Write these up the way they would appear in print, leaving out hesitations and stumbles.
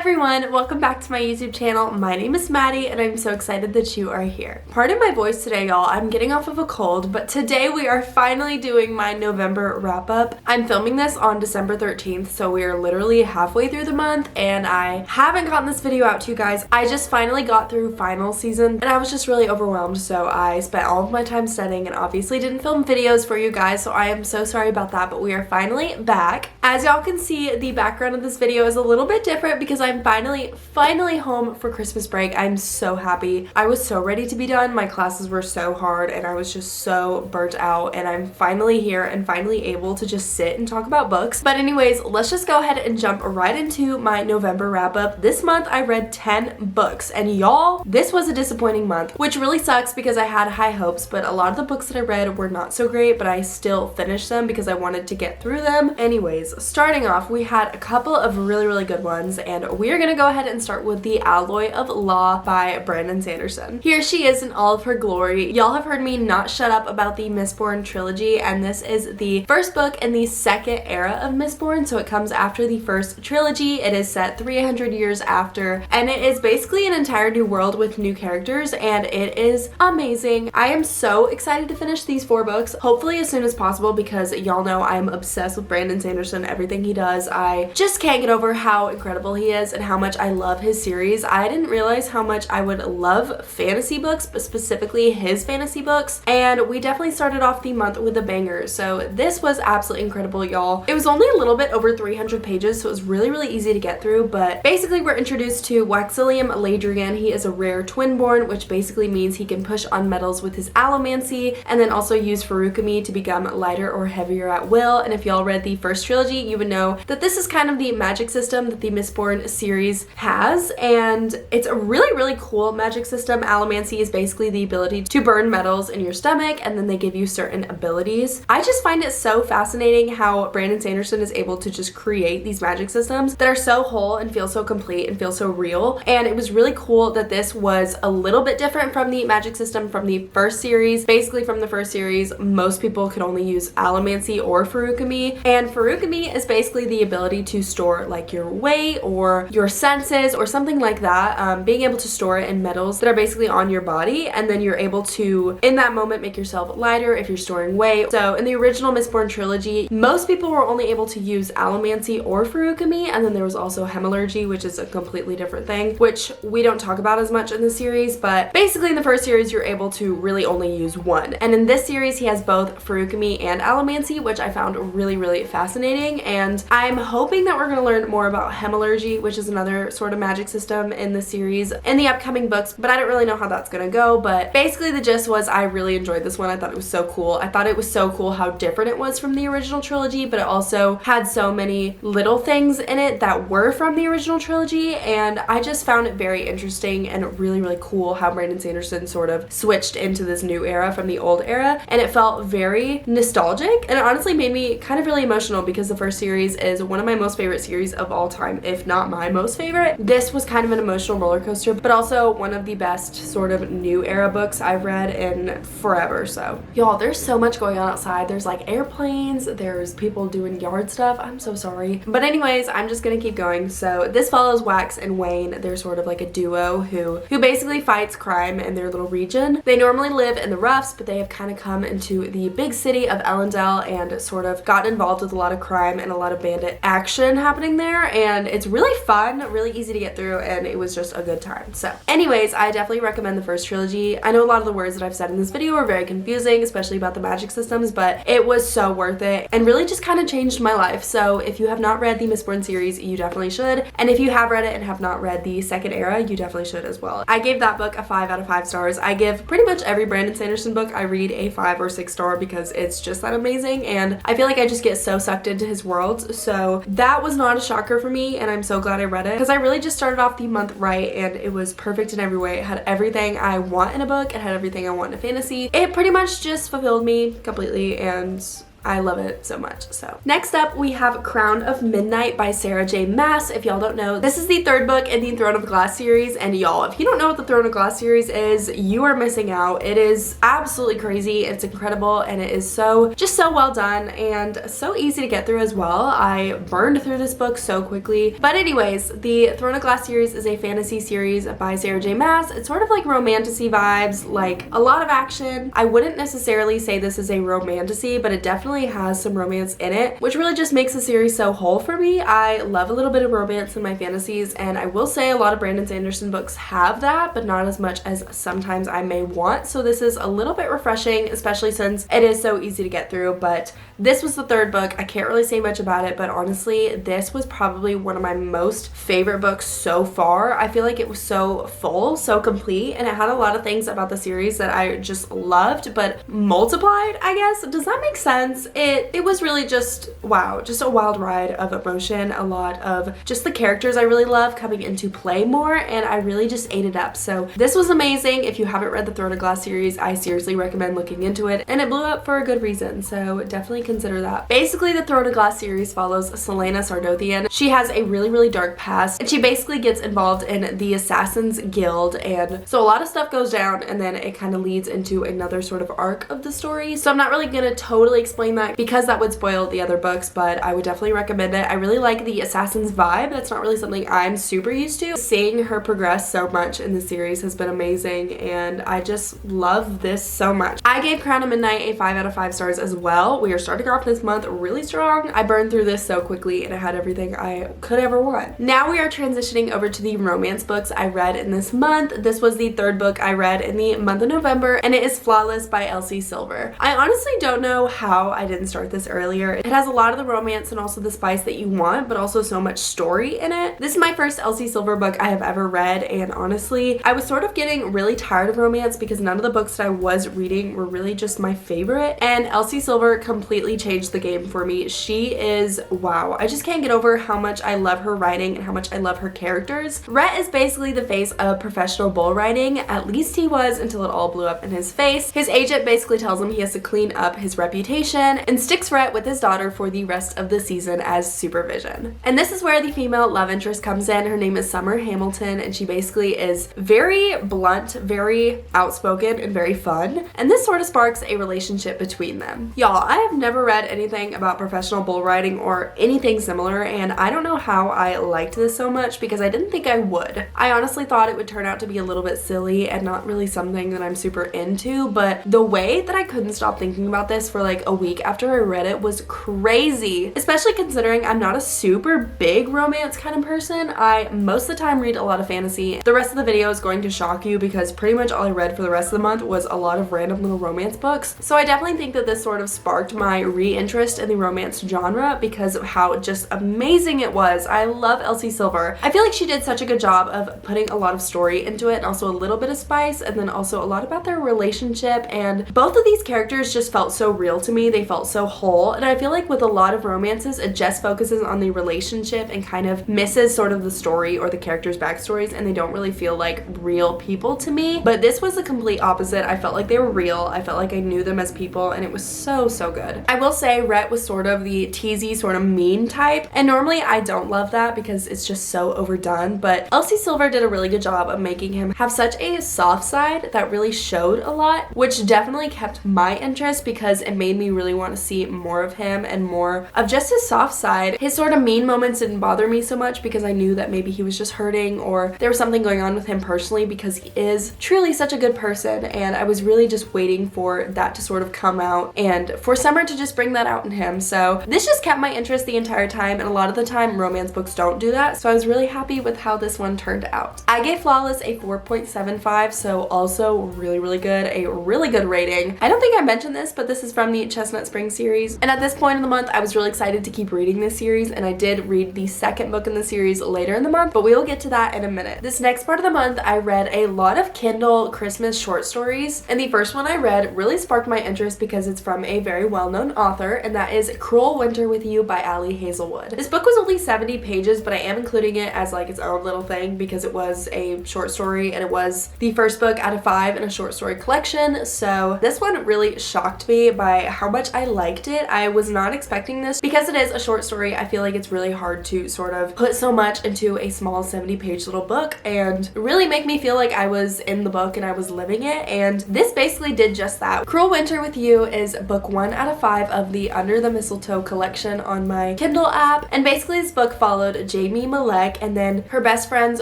everyone, welcome back to my YouTube channel. My name is Maddie and I'm so excited that you are here. Pardon my voice today, y'all. I'm getting off of a cold, but today we are finally doing my November wrap up. I'm filming this on December 13th, so we are literally halfway through the month and I haven't gotten this video out to you guys. I just finally got through final season and I was just really overwhelmed, so I spent all of my time studying and obviously didn't film videos for you guys, so I am so sorry about that, but we are finally back. As y'all can see, the background of this video is a little bit different because I'm finally home for Christmas break. I'm so happy. I was so ready to be done. My classes were so hard and I was just so burnt out, and I'm finally here and finally able to just sit and talk about books. But anyways, let's just go ahead and jump right into my November wrap up. This month I read 10 books, and y'all, this was a disappointing month, which really sucks because I had high hopes, but a lot of the books that I read were not so great, but I still finished them because I wanted to get through them. Anyways, starting off, we had a couple of really good ones, and we are gonna go ahead and start with The Alloy of Law by Brandon Sanderson. Here she is in all of her glory. Y'all have heard me not shut up about the Mistborn trilogy, and this is the first book in the second era of Mistborn, so it comes after the first trilogy. It is set 300 years after, and it is basically an entire new world with new characters, and it is amazing. I am so excited to finish these 4 books, hopefully as soon as possible, because y'all know I'm obsessed with Brandon Sanderson, everything he does. I just can't get over how incredible he is and how much I love his series. I didn't realize how much I would love fantasy books, but specifically his fantasy books, and we definitely started off the month with a banger. So this was absolutely incredible, y'all. It was only a little bit over 300 pages, so it was really easy to get through, but basically we're introduced to Waxillium Ladrigan. He is a rare twinborn, which basically means he can push on metals with his allomancy and then also use Feruchemy to become lighter or heavier at will. And if y'all read the first trilogy, you would know that this is kind of the magic system that the Mistborn series has, and it's a really cool magic system. Allomancy is basically the ability to burn metals in your stomach, and then they give you certain abilities. I just find it so fascinating how Brandon Sanderson is able to just create these magic systems that are so whole and feel so complete and feel so real, and it was really cool that this was a little bit different from the magic system from the first series. Basically from the first series, most people could only use allomancy or Feruchemy, and Feruchemy is basically the ability to store like your weight or your senses or something like that, being able to store it in metals that are basically on your body, and then you're able to in that moment make yourself lighter if you're storing weight. So in the original Mistborn trilogy, most people were only able to use allomancy or Feruchemy, and then there was also hemallurgy, which is a completely different thing, which we don't talk about as much in the series, but basically in the first series you're able to really only use one, and in this series he has both Feruchemy and allomancy, which I found really fascinating. And I'm hoping that we're going to learn more about hemallurgy, which is another sort of magic system in the series in the upcoming books, but I don't really know how that's going to go. But basically the gist was I really enjoyed this one. I thought it was so cool. I thought it was so cool how different it was from the original trilogy, but it also had so many little things in it that were from the original trilogy, and I just found it very interesting and really cool how Brandon Sanderson sort of switched into this new era from the old era, and it felt very nostalgic, and it honestly made me kind of really emotional because the first series is one of my most favorite series of all time, if not my most favorite. This was kind of an emotional roller coaster, but also one of the best sort of new era books I've read in forever. So y'all, there's so much going on outside. There's like airplanes, there's people doing yard stuff. I'm so sorry, but anyways, I'm just gonna keep going. So this follows Wax and Wayne. They're sort of like a duo who basically fights crime in their little region. They normally live in the Roughs, but they have kind of come into the big city of Elendel and sort of gotten involved with a lot of crime and a lot of bandit action happening there, and it's really fun, really easy to get through, and it was just a good time. So anyways, I definitely recommend the first trilogy. I know a lot of the words that I've said in this video are very confusing, especially about the magic systems, but it was so worth it and really just kind of changed my life. So if you have not read the Mistborn series, you definitely should, and if you have read it and have not read the second era, you definitely should as well. I gave that book a 5 out of 5 stars. I give pretty much every Brandon Sanderson book I read a 5 or 6 star because it's just that amazing, and I feel like I just get so sucked into his world. So that was not a shocker for me, and I'm so glad I read it because I really just started off the month right, and it was perfect in every way. It had everything I want in a book. It had everything I want in a fantasy. It pretty much just fulfilled me completely, and I love it so much. So next up we have Crown of Midnight by Sarah J Maas. If y'all don't know, this is the third book in the Throne of Glass series, and y'all, if you don't know what the Throne of Glass series is, you are missing out. It is absolutely crazy. It's incredible, and it is so well done and so easy to get through as well. I burned through this book so quickly. But anyways, the Throne of Glass series is a fantasy series by Sarah J Maas. It's sort of like romantasy vibes, like a lot of action. I wouldn't necessarily say this is a romantasy, but it definitely has some romance in it, which really just makes the series so whole for me. I love a little bit of romance in my fantasies, and I will say a lot of Brandon Sanderson books have that, but not as much as sometimes I may want. So this is a little bit refreshing, especially since it is so easy to get through. But this was the third book. I can't really say much about it, but honestly, this was probably one of my most favorite books so far. I feel like it was so full, so complete, and it had a lot of things about the series that I just loved, but multiplied, I guess. Does that make sense? It was really just, wow, just a wild ride of emotion, a lot of just the characters I really love coming into play more, and I really just ate it up. So this was amazing. If you haven't read the Throne of Glass series, I seriously recommend looking into it, and it blew up for a good reason, so definitely consider that. Basically, the Throne of Glass series follows Celaena Sardothien. She has a really dark past, and she basically gets involved in the Assassin's Guild, and so a lot of stuff goes down, and then it kind of leads into another sort of arc of the story. So I'm not really gonna totally explain that because that would spoil the other books, but I would definitely recommend it. I really like the Assassin's vibe. That's not really something I'm super used to. Seeing her progress so much in the series has been amazing, and I just love this so much. I gave Crown of Midnight a 5 out of 5 stars as well. We are starting off this month really strong. I burned through this so quickly, and it had everything I could ever want. Now we are transitioning over to the romance books I read in this month. This was the third book I read in the month of November, and it is Flawless by Elsie Silver. I honestly don't know how I didn't start this earlier. It has a lot of the romance and also the spice that you want, but also so much story in it. This is my first Elsie Silver book I have ever read, and honestly, I was sort of getting really tired of romance because none of the books that I was reading were really just my favorite, and Elsie Silver completely changed the game for me. She is, wow, I just can't get over how much I love her writing and how much I love her characters. Rhett is basically the face of professional bull riding. At least he was until it all blew up in his face. His agent basically tells him he has to clean up his reputation and sticks Rhett with his daughter for the rest of the season as supervision. And this is where the female love interest comes in. Her name is Summer Hamilton, and she basically is very blunt, very outspoken, and very fun. And this sort of sparks a relationship between them. Y'all, I have never read anything about professional bull riding or anything similar, and I don't know how I liked this so much because I didn't think I would. I honestly thought it would turn out to be a little bit silly and not really something that I'm super into, but the way that I couldn't stop thinking about this for like a week after I read it was crazy, especially considering I'm not a super big romance kind of person. I most of the time read a lot of fantasy. The rest of the video is going to shock you because pretty much all I read for the rest of the month was a lot of random little romance books. So I definitely think that this sort of sparked my re-interest in the romance genre because of how just amazing it was. I love Elsie Silver. I feel like she did such a good job of putting a lot of story into it and also a little bit of spice, and then also a lot about their relationship, and both of these characters just felt so real to me. They felt so whole, and I feel like with a lot of romances it just focuses on the relationship and kind of misses sort of the story or the characters' backstories, and they don't really feel like real people to me. But this was the complete opposite. I felt like they were real. I felt like I knew them as people, and it was so good. I will say Rhett was sort of the teasy, sort of mean type, and normally I don't love that because it's just so overdone, but Elsie Silver did a really good job of making him have such a soft side that really showed a lot, which definitely kept my interest because it made me really want to see more of him and more of just his soft side. His sort of mean moments didn't bother me so much because I knew that maybe he was just hurting or there was something going on with him personally, because he is truly such a good person, and I was really just waiting for that to sort of come out and for Summer to just bring that out in him. So this just kept my interest the entire time, and a lot of the time romance books don't do that, so I was really happy with how this one turned out. I gave Flawless a 4.75, so also really good, a really good rating. I don't think I mentioned this, but this is from the Chestnut Spring series, and at this point in the month I was really excited to keep reading this series, and I did read the second book in the series later in the month, but we will get to that in a minute. This next part of the month I read a lot of Kindle Christmas short stories, and the first one I read really sparked my interest because it's from a very well-known author, and that is Cruel Winter with You by Ali Hazelwood. This book was only 70 pages, but I am including it as like its own little thing because it was a short story and it was the first book out of 5 in a short story collection. So this one really shocked me by how much I liked it. I was not expecting this. Because it is a short story, I feel like it's really hard to sort of put so much into a small 70-page little book and really make me feel like I was in the book and I was living it, and this basically did just that. Cruel Winter with You is book 1 out of 5 of the Under the Mistletoe collection on my Kindle app, and basically this book followed Jamie Malek and then her best friend's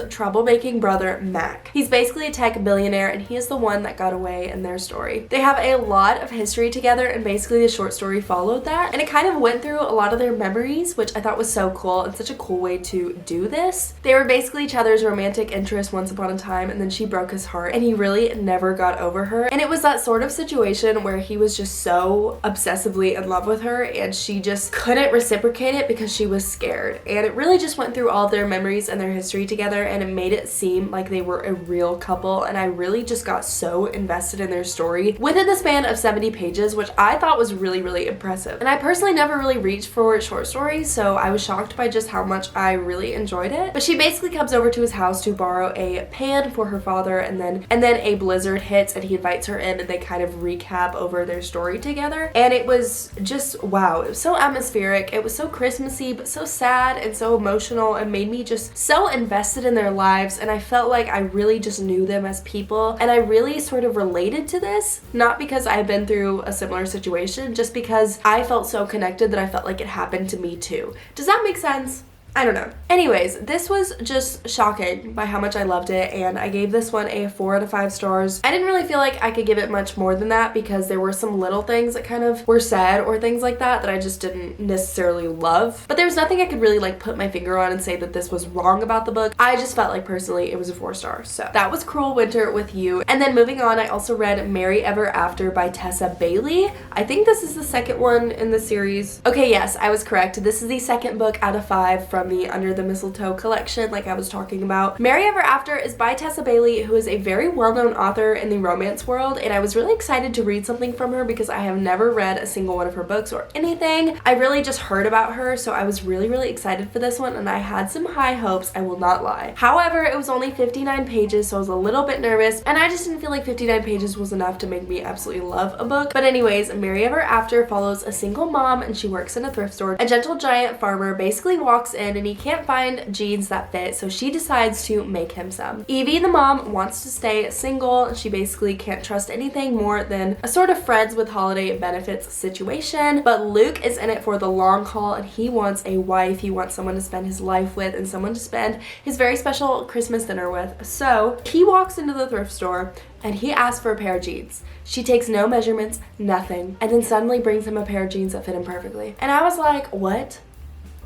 troublemaking brother Mac. He's basically a tech billionaire and he is the one that got away in their story. They have a lot of history together, and basically the short story followed that, and it kind of went through a lot of their memories, which I thought was so cool and such a cool way to do this. They were basically each other's romantic interest once upon a time, and then she broke his heart and he really never got over her, and it was that sort of situation where he was just so obsessively in love with her and she just couldn't reciprocate it because she was scared, and it really just went through all of their memories and their history together, and it made it seem like they were a real couple, and I really just got so invested in their story within the span of 70 pages, which I thought was really impressive. And I personally never really reached for short stories, so I was shocked by just how much I really enjoyed it. But she basically comes over to his house to borrow a pan for her father, and then a blizzard hits and he invites her in and they kind of recap over their story together, and it was just wow. It was so atmospheric, it was so Christmassy but so sad and so emotional, and made me just so invested in their lives, and I felt like I really just knew them as people, and I really sort of related to this, not because I've been through a similar situation, just because I felt so connected that I felt like it happened to me too. Does that make sense? I don't know. Anyways, this was just shocking by how much I loved it, and I gave this one a 4 out of 5 stars. I didn't really feel like I could give it much more than that because there were some little things that kind of were said or things like that I just didn't necessarily love. But there was nothing I could really like put my finger on and say that this was wrong about the book. I just felt like personally it was a 4 star. So that was Cruel Winter with You. And then moving on, I also read Merry Ever After by Tessa Bailey. I think this is the second one in the series. Okay, yes, I was correct. This is the second book out of 5 from the Under the Mistletoe collection, like I was talking about. Merry Ever After is by Tessa Bailey, who is a very well-known author in the romance world, and I was really excited to read something from her because I have never read a single one of her books or anything. I really just heard about her, so I was really excited for this one, and I had some high hopes, I will not lie. However, it was only 59 pages, so I was a little bit nervous, and I just didn't feel like 59 pages was enough to make me absolutely love a book. But anyways, Merry Ever After follows a single mom, and she works in a thrift store. A gentle giant farmer basically walks in and he can't find jeans that fit, so she decides to make him some. Evie, the mom, wants to stay single. She basically can't trust anything more than a sort of friends with holiday benefits situation, but Luke is in it for the long haul, and he wants a wife. He wants someone to spend his life with and someone to spend his very special Christmas dinner with. So he walks into the thrift store and he asks for a pair of jeans. She takes no measurements, nothing, and then suddenly brings him a pair of jeans that fit him perfectly. And I was like, what?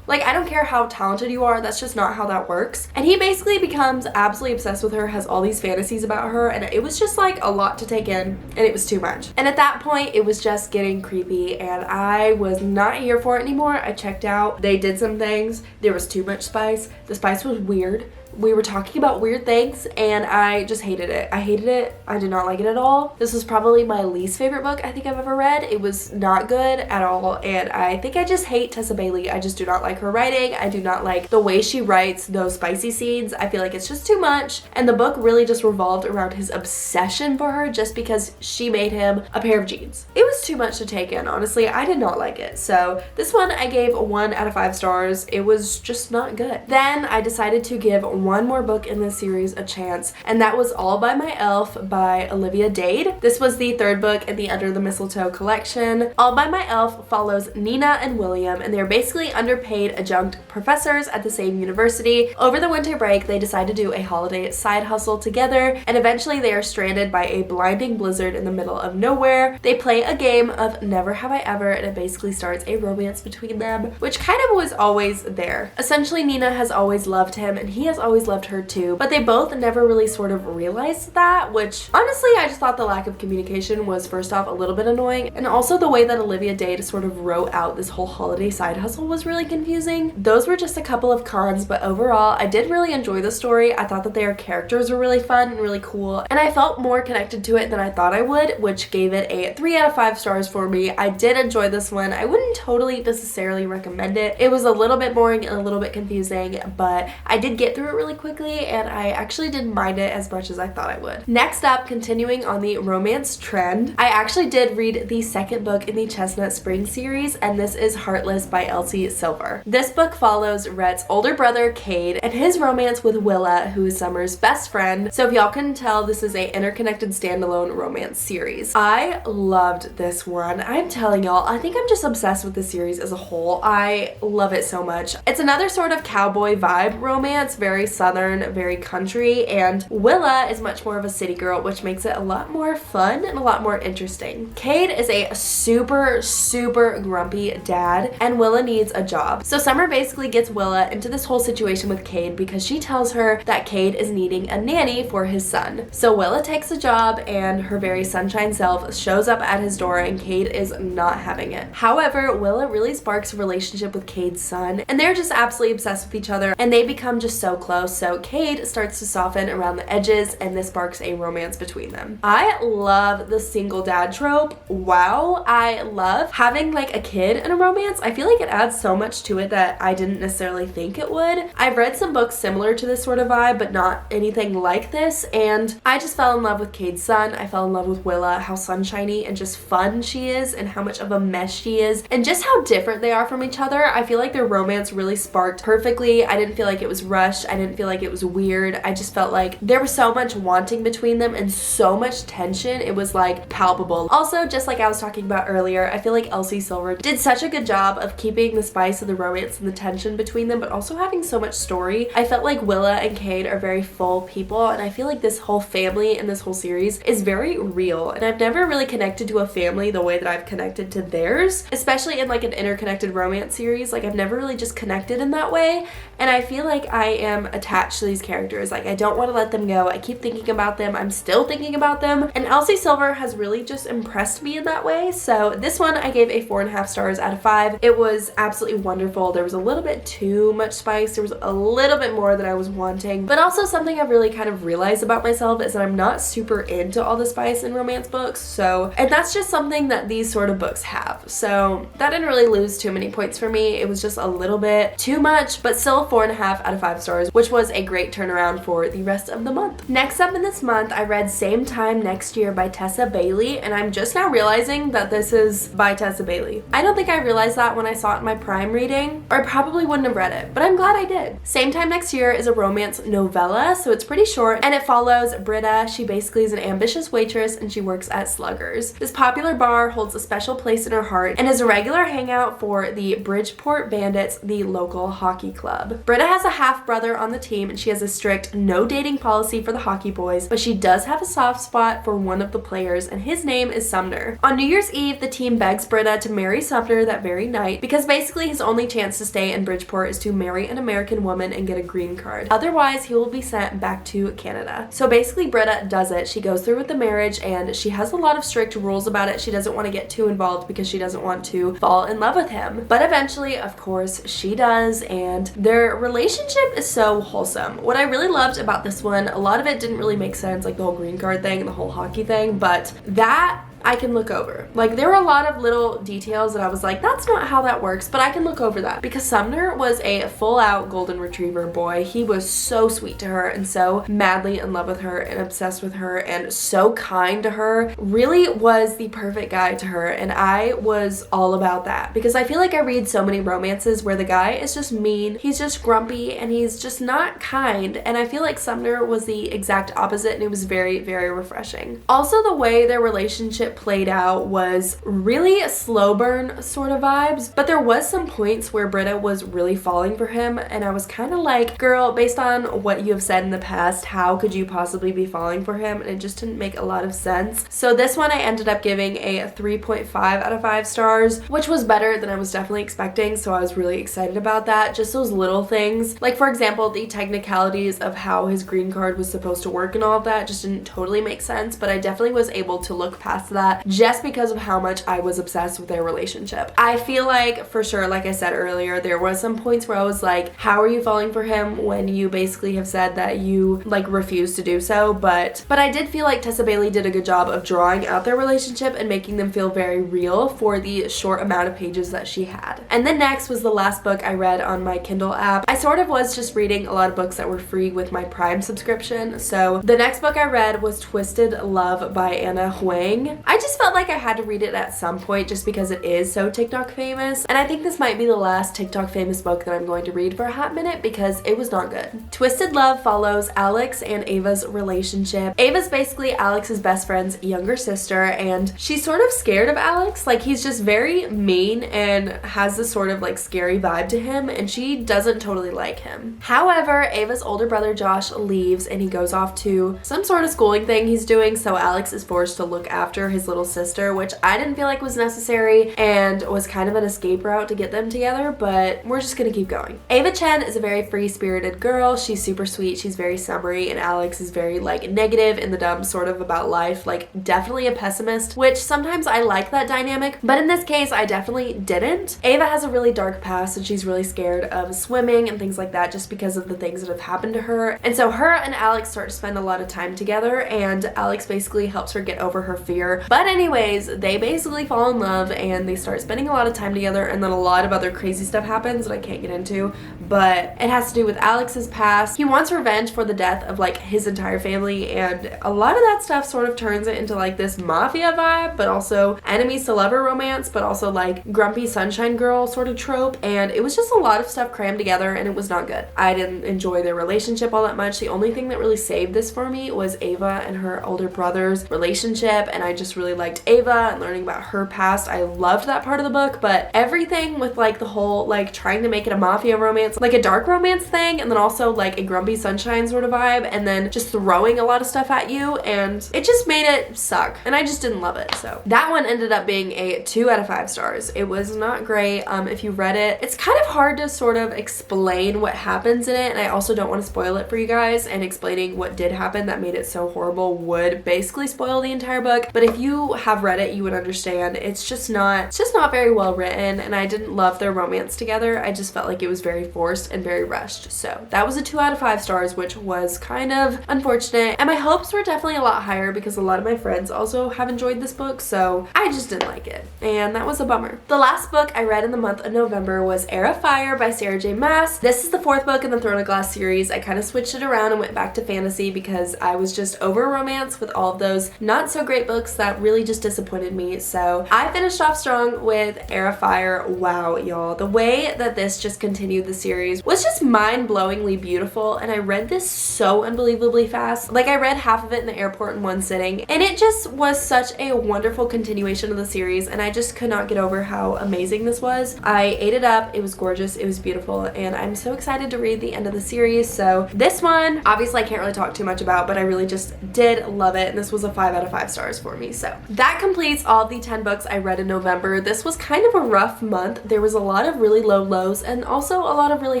Like, I don't care how talented you are, that's just not how that works. And he basically becomes absolutely obsessed with her, has all these fantasies about her, and it was just like a lot to take in, and it was too much. And at that point, it was just getting creepy, and I was not here for it anymore. I checked out. They did some things. There was too much spice. The spice was weird. We were talking about weird things, and I just hated it. I hated it. I did not like it at all. This was probably my least favorite book I think I've ever read. It was not good at all, and I think I just hate Tessa Bailey. I just do not like her writing. I do not like the way she writes those spicy scenes. I feel like it's just too much, and the book really just revolved around his obsession for her just because she made him a pair of jeans. It was too much to take in, honestly. I did not like it. So this one I gave 1 out of 5 stars. It was just not good. Then I decided to give one more book in this series a chance, and that was All by My Elf by Olivia Dade. This was the 3rd book in the Under the Mistletoe collection. All by My Elf follows Nina and William, and they're basically underpaid adjunct professors at the same university. Over the winter break, they decide to do a holiday side hustle together, and eventually they are stranded by a blinding blizzard in the middle of nowhere. They play a game of Never Have I Ever, and it basically starts a romance between them, which kind of was always there. Essentially, Nina has always loved him, and he has always loved her too, but they both never really sort of realized that, which honestly I just thought the lack of communication was first off a little bit annoying, and also the way that Olivia Dade sort of wrote out this whole holiday side hustle was really confusing. Those were just a couple of cons, but overall I did really enjoy the story. I thought that their characters were really fun and really cool, and I felt more connected to it than I thought I would, which gave it a 3 out of 5 stars for me. I did enjoy this one. I wouldn't totally necessarily recommend it. It was a little bit boring and a little bit confusing, but I did get through it really quickly, and I actually didn't mind it as much as I thought I would. Next up, continuing on the romance trend, I actually did read the second book in the Chestnut Spring series, and this is Heartless by Elsie Silver. This book follows Rhett's older brother, Cade, and his romance with Willa, who is Summer's best friend. So if y'all couldn't tell, this is a interconnected standalone romance series. I loved this one. I'm telling y'all, I think I'm just obsessed with the series as a whole. I love it so much. It's another sort of cowboy vibe romance, very southern, very country, and Willa is much more of a city girl, which makes it a lot more fun and a lot more interesting. Cade is a super grumpy dad, and Willa needs a job. So Summer basically gets Willa into this whole situation with Cade because she tells her that Cade is needing a nanny for his son. So Willa takes a job, and her very sunshine self shows up at his door, and Cade is not having it. However, Willa really sparks a relationship with Cade's son, and they're just absolutely obsessed with each other, and they become just so close. So Cade starts to soften around the edges, and this sparks a romance between them. I love the single dad trope. Wow, I love having like a kid in a romance. I feel like it adds so much to it that I didn't necessarily think it would. I've read some books similar to this sort of vibe, but not anything like this, and I just fell in love with Cade's son. I fell in love with Willa, how sunshiny and just fun she is, and how much of a mess she is, and just how different they are from each other. I feel like their romance really sparked perfectly. I didn't feel like it was rushed. I didn't feel like it was weird. I just felt like there was so much wanting between them and so much tension. It was like palpable. Also, just like I was talking about earlier, I feel like Elsie Silver did such a good job of keeping the spice of the romance and the tension between them, but also having so much story. I felt like Willa and Cade are very full people, and I feel like this whole family and this whole series is very real, and I've never really connected to a family the way that I've connected to theirs, especially in like an interconnected romance series. Like I've never really just connected in that way, and I feel like I am attached to these characters. Like I don't want to let them go. I keep thinking about them. I'm still thinking about them, and Elsie Silver has really just impressed me in that way. So this one I gave a 4.5 stars out of 5. It was absolutely wonderful. There was a little bit too much spice. There was a little bit more that I was wanting, but also something I've really kind of realized about myself is that I'm not super into all the spice in romance books. So, and that's just something that these sort of books have. So that didn't really lose too many points for me. It was just a little bit too much, but still 4.5 out of 5 stars, which was a great turnaround for the rest of the month. Next up in this month, I read Same Time Next Year by Tessa Bailey, and I'm just now realizing that this is by Tessa Bailey. I don't think I realized that when I saw it in my Prime reading, or I probably wouldn't have read it, but I'm glad I did. Same Time Next Year is a romance novella, so it's pretty short, and it follows Britta. She basically is an ambitious waitress, and she works at Sluggers. This popular bar holds a special place in her heart and is a regular hangout for the Bridgeport Bandits, the local hockey club. Britta has a half-brother on the team, and she has a strict no dating policy for the hockey boys, but she does have a soft spot for one of the players, and his name is Sumner. On New Year's Eve, the team begs Britta to marry Sumner that very night because basically his only chance to stay in Bridgeport is to marry an American woman and get a green card. Otherwise, he will be sent back to Canada. So basically, Britta does it. She goes through with the marriage, and she has a lot of strict rules about it. She doesn't want to get too involved because she doesn't want to fall in love with him. But eventually, of course, she does, and their relationship is so wholesome. What I really loved about this one, a lot of it didn't really make sense, like the whole green card thing and the whole hockey thing, but that I can look over. Like there were a lot of little details that I was like, that's not how that works, but I can look over that because Sumner was a full-out golden retriever boy. He was so sweet to her and so madly in love with her and obsessed with her and so kind to her. Really was the perfect guy to her, and I was all about that because I feel like I read so many romances where the guy is just mean, he's just grumpy, and he's just not kind, and I feel like Sumner was the exact opposite, and it was very, very refreshing. Also, the way their relationship played out was really slow burn sort of vibes, but there was some points where Britta was really falling for him, and I was kind of like, girl, based on what you have said in the past, how could you possibly be falling for him? And it just didn't make a lot of sense. So this one I ended up giving a 3.5 out of 5 stars, which was better than I was definitely expecting, so I was really excited about that. Just those little things, like for example, the technicalities of how his green card was supposed to work and all of that just didn't totally make sense, but I definitely was able to look past that that just because of how much I was obsessed with their relationship. I feel like for sure, like I said earlier, there was some points where I was like, how are you falling for him when you basically have said that you like refuse to do so? But I did feel like Tessa Bailey did a good job of drawing out their relationship and making them feel very real for the short amount of pages that she had. And then next was the last book I read on my Kindle app. I sort of was just reading a lot of books that were free with my Prime subscription. So the next book I read was Twisted Love by Anna Huang. I just felt like I had to read it at some point just because it is so TikTok famous. And I think this might be the last TikTok famous book that I'm going to read for a hot minute because it was not good. Twisted Love follows Alex and Ava's relationship. Ava's basically Alex's best friend's younger sister, and she's sort of scared of Alex. Like, he's just very mean and has this sort of like scary vibe to him, and she doesn't totally like him. However, Ava's older brother Josh leaves and he goes off to some sort of schooling thing he's doing, so Alex is forced to look after his little sister, which I didn't feel like was necessary and was kind of an escape route to get them together, but we're just gonna keep going. Ava Chen is a very free-spirited girl. She's super sweet, she's very summery, and Alex is very like negative in the dumps sort of about life, like definitely a pessimist, which sometimes I like that dynamic, but in this case I definitely didn't. Ava has a really dark past and she's really scared of swimming and things like that just because of the things that have happened to her, and so her and Alex start to spend a lot of time together, and Alex basically helps her get over her fear. But anyways, they basically fall in love and they start spending a lot of time together, and then a lot of other crazy stuff happens that I can't get into, but it has to do with Alex's past. He wants revenge for the death of like his entire family, and a lot of that stuff sort of turns it into like this mafia vibe, but also enemies to lover romance, but also like grumpy sunshine girl sort of trope, and it was just a lot of stuff crammed together and it was not good. I didn't enjoy their relationship all that much. The only thing that really saved this for me was Ava and her older brother's relationship, and I just really liked Ava and learning about her past. I loved that part of the book, but everything with like the whole like trying to make it a mafia romance, like a dark romance thing, and then also like a grumpy sunshine sort of vibe, and then just throwing a lot of stuff at you, and it just made it suck, and I just didn't love it. So that one ended up being a 2 out of 5 stars. It was not great. If you read it, it's kind of hard to sort of explain what happens in it, and I also don't want to spoil it for you guys, and explaining what did happen that made it so horrible would basically spoil the entire book. But if you have read it, you would understand. It's just not very well written, and I didn't love their romance together. I just felt like it was very forced and very rushed. So that was a 2 out of 5 stars, which was kind of unfortunate, and my hopes were definitely a lot higher because a lot of my friends also have enjoyed this book, so I just didn't like it, and that was a bummer. The last book I read in the month of November was Heir of Fire by Sarah J Maas. This is the 4th book in the Throne of Glass series. I kind of switched it around and went back to fantasy because I was just over romance with all of those not so great books that really just disappointed me. So I finished off strong with Heir of Fire. Wow, y'all, the way that this just continued the series was just mind-blowingly beautiful, and I read this so unbelievably fast. Like, I read half of it in the airport in one sitting, and it just was such a wonderful continuation of the series, and I just could not get over how amazing this was. I ate it up. It was gorgeous. It was beautiful, and I'm so excited to read the end of the series. So this one, obviously I can't really talk too much about, but I really just did love it, and this was a 5 out of 5 stars for me. So that completes all the 10 books I read in November. This was kind of a rough month. There was a lot of really low lows and also a lot of really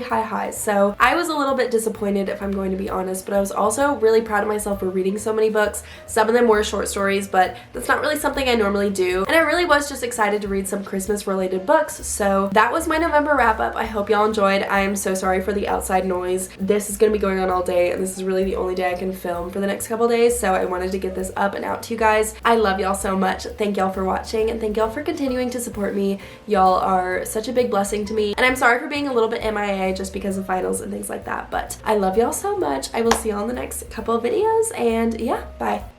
high highs. So I was a little bit disappointed, if I'm going to be honest, but I was also really proud of myself for reading so many books. Some of them were short stories, but that's not really something I normally do, and I really was just excited to read some Christmas related books. So that was my November wrap up. I hope y'all enjoyed. I am so sorry for the outside noise. This is going to be going on all day, and this is really the only day I can film for the next couple days, so I wanted to get this up and out to you guys. I love y'all so much. Thank y'all for watching, and thank y'all for continuing to support me. Y'all are such a big blessing to me, and I'm sorry for being a little bit MIA just because of finals and things like that, but I love y'all so much. I will see y'all in the next couple of videos, and yeah, bye.